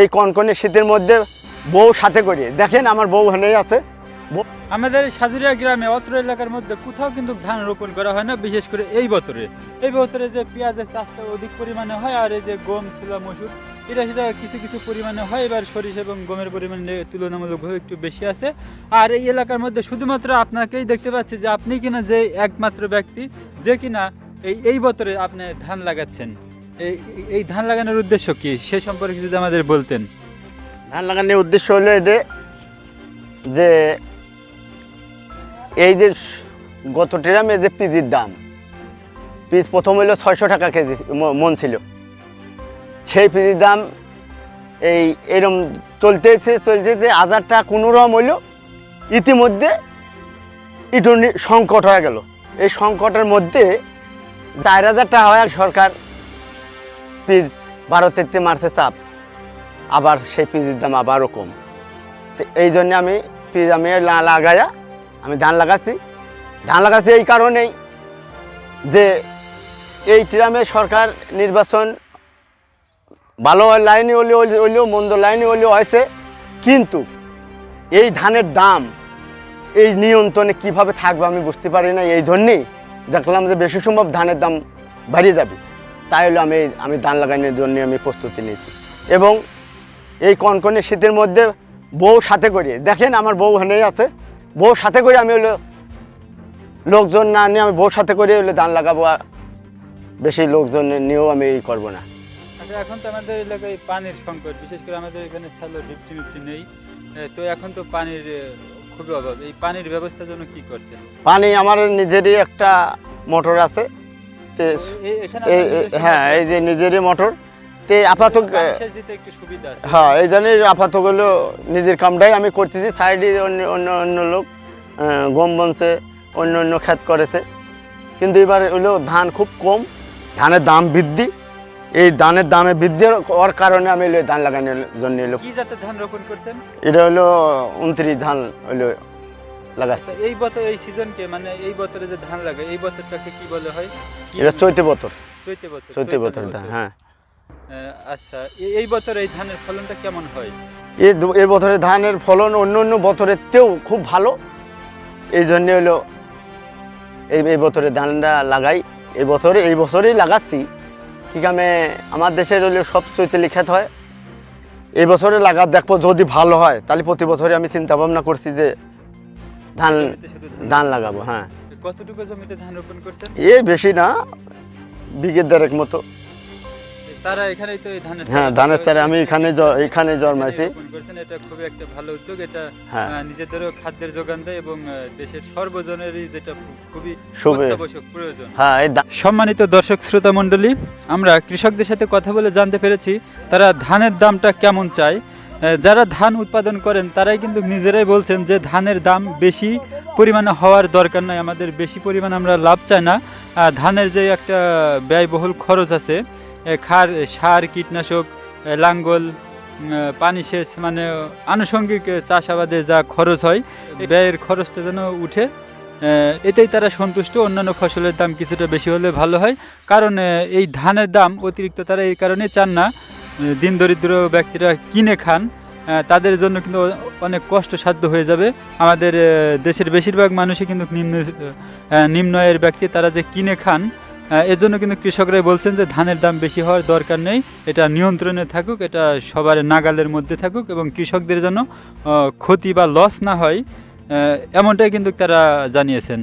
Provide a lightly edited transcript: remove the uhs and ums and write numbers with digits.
এই কনকনে শীতের মধ্যে বউ সাথে করে দেখেন আমার বউ ওখানেই আছে। আমাদের সাজুরিয়া গ্রামে অত্র এলাকার মধ্যে কোথাও কিন্তু ধান রোপণ করা হয় না, বিশেষ করে এই বছরে যে পেঁয়াজের চাষটা অধিক পরিমাণে হয়, আর এই যে গম ছোলা মসুর সেটা কিছু কিছু পরিমাণে হয়। এবার সরিষা এবং গমের পরিমাণ তুলনামূলকভাবে একটু বেশি আছে। আর এই এলাকার মধ্যে শুধুমাত্র আপনাকেই দেখতে পাচ্ছি যে আপনি কিনা যে একমাত্র ব্যক্তি যে কিনা এই বছরে আপনি ধান লাগাচ্ছেন। এই ধান লাগানোর উদ্দেশ্য কি সে সম্পর্কে যদি আমাদের বলতেন। ধান লাগানোর উদ্দেশ্য হলো এটা যে এই যে গত ট্রামে যে পিজির দাম, পিজ প্রথম হইলো 600 টাকা কেজি মন ছিল, সেই পিজির দাম এইরকম চলতেছে 1000 টাকা কোনোরকম হইলো। ইতিমধ্যে একটু সংকট হয়ে গেল। এই সংকটের মধ্যে 4000 টাকা হয়, সরকার পিজ ভারতের মারছে চাপ, আবার সেই পিজির দাম আবারও কম। তো এই জন্যে আমি পিজ লাগাইয়া আমি ধান লাগাচ্ছি এই কারণেই যে এই ট্রামে সরকার নির্বাচন ভালো লাইনে হলেও মন্দ লাইনে হলেও হয়েছে, কিন্তু এই ধানের দাম এই নিয়ন্ত্রণে কিভাবে থাকবে আমি বুঝতে পারি না। এই জন্যেই দেখলাম যে বেশি সম্ভব ধানের দাম বাড়িয়ে যাবে, তাই হলো আমি ধান লাগানোর জন্য আমি প্রস্তুতি নিয়েছি। এবং এই কনকনে শীতের মধ্যে বউ সাথে করে দেখেন আমার বউ ওখানেই আছে। বউ সাথে করে আমি লোকজন না নিয়ে আমি বউ সাথে করে ধান লাগাবো, বেশি লোকজন নিয়েও আমি করবো না। আচ্ছা, এখন তো আমাদের এলাকায় পানির সংকট, বিশেষ করে আমাদের এখানে ছালো ডিপটি নেই, তো এখন তো পানির খুবই অভাব। এই পানির ব্যবস্থার জন্য কি করছেন? পানি আমার নিজেরই একটা মোটর আছে, হ্যাঁ এই যে নিজেরই মোটর, তো আপাতত হ্যাঁ এই জন্যই আপাতত হলো নিজের কামটাই আমি করতেছি। সাইডে অন্য লোক গম বনছে, অন্য ক্ষেত করেছে, কিন্তু এবার হলো ধান খুব কম, ধানের দাম বৃদ্ধি। এই ধানের দামে বৃদ্ধি হওয়ার কারণে আমি ধান লাগানোর জন্য কি জাতের ধান রোপণ করছেন? এটা হলো 29 ধান লাগাচ্ছে। এই বছর এই সিজনকে মানে এই বছরে যে ধান লাগে এই বছরটাকে কি বলে হয়? এটা চৈতে বছর ধান। হ্যাঁ। আচ্ছা, এই বছর এই ধানের ফলনটা কেমন হয়? এই বছরের ধানের ফলন অন্য বছরের চেয়েও খুব ভালো। এই জন্য হলো এই বছরে ধানটা লাগাই। এই বছরেই লাগাচ্ছি। কি কামে আমার দেশের হলে সব চৈতালি ক্ষেত হয়, এই বছরে দেখবো যদি ভালো হয় তাহলে প্রতি বছরে আমি চিন্তা ভাবনা করছি যে ধান লাগাবো। হ্যাঁ। কতটুকু জমিতে ধান রোপণ করছেন? বেশি না, বিঘে 1.5 মতো। হ্যাঁ, ধানের চারা আমি এখানে জন্মাইছি। এটা খুবই একটা ভালো উদ্যোগ। এটা নিজেদেরও খাদ্যের যোগান দেয় এবং দেশের সর্বজনেরই যেটা খুবই অত্যাবশ্যক প্রয়োজন। সম্মানিত দর্শক শ্রোতা মণ্ডলী, আমরা কৃষকদের সাথে কথা বলে জানতে পেরেছি তারা ধানের দামটা কেমন চায়। যারা ধান উৎপাদন করেন তারাই কিন্তু নিজেরাই বলছেন যে ধানের দাম বেশি পরিমাণে হওয়ার দরকার নাই, আমাদের বেশি পরিমাণে আমরা লাভ চাই না। ধানের যে একটা ব্যয়বহুল খরচ আছে, সার, কীটনাশক, লাঙ্গল, পানি সেচ, মানে আনুষঙ্গিক চাষাবাদে যা খরচ হয়, ব্যয়ের খরচটা যেন উঠে, এতেই তারা সন্তুষ্ট। অন্যান্য ফসলের দাম কিছুটা বেশি হলে ভালো হয়, কারণ এই ধানের দাম অতিরিক্ত তারা এই কারণে চান না। দিন দরিদ্র ব্যক্তিরা কিনে খান, তাদের জন্য কিন্তু অনেক কষ্টসাধ্য হয়ে যাবে। আমাদের দেশের বেশিরভাগ মানুষই কিন্তু নিম্ন আয়ের ব্যক্তি, তারা যে কিনে খান, এজন্য কিন্তু কৃষকরাই বলছেন যে ধানের দাম বেশি হওয়ার দরকার নেই, এটা নিয়ন্ত্রণে থাকুক, এটা সবার নাগালের মধ্যে থাকুক এবং কৃষকদের জন্য ক্ষতি বা লস না হয়, এমনটাই কিন্তু তারা জানিয়েছেন।